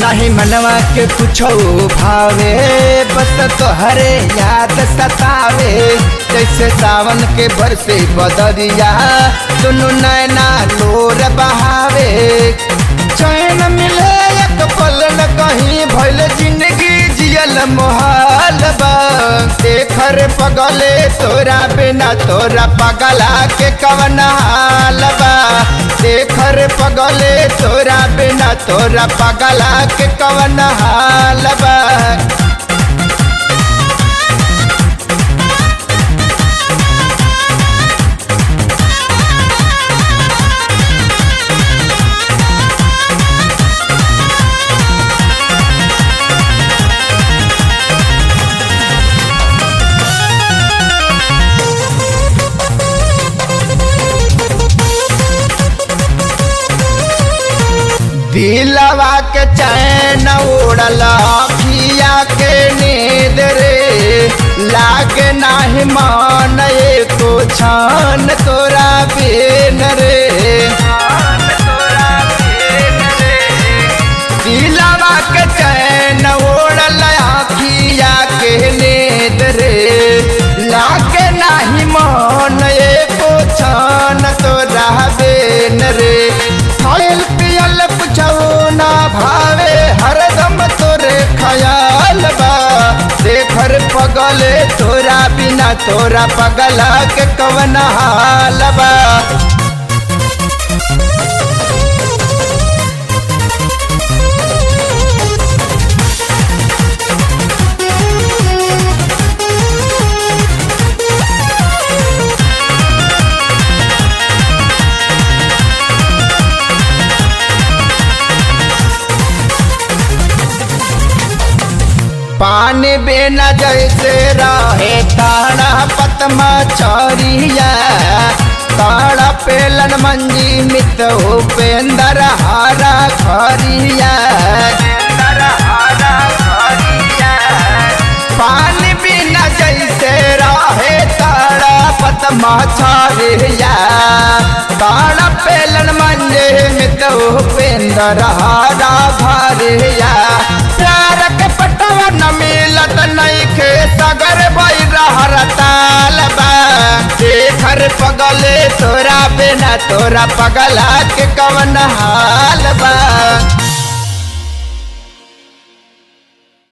नहीं मनवा के कुछो भावे, बस तोहरे याद सतावे। जैसे सावन के बरसे बदरिया, दुनु नैना लोर बहावे। चैन मिले एक पल न कहीं, भइल जिंदगी जियल मोहाल बा। देखर पगले तोरा बिना, तोरा पगला के कवन हाल बा। देखर पगले तोरा बिना, तोरा पगला के कवन हाल बा। दिलवा के चैन उड़ल अखिया के नींद रे, लागे नाही मान एको छान तोरा बिन रे। दिलवा के चैन उड़ल अखिया के नींद रे, लागे नाही मान एको छान तोरा बिन रे। खाइल पियल कुछो ना भावे, हरदम तोरे ख्याल बा। देखर पगले तोरा बिना, तोरा पगला के कवन हाल बा। पानी बिना जैसे रहे ताड़ा पतमा चौरिया, ताड़ा पेलन मंजी मित उपेंदर हारा खरिया। पानी बिना जैसे रहे ताड़ा पतमा चौरिया, ताड़ा पेलन मंजी मित उपेंदर हारा खरिया। प्यार के पटवा न मिलत नइखे, सगर बैरहर ताल बा। देखर पगले तोरा बिना, तोरा पगला के कवन हाल बा।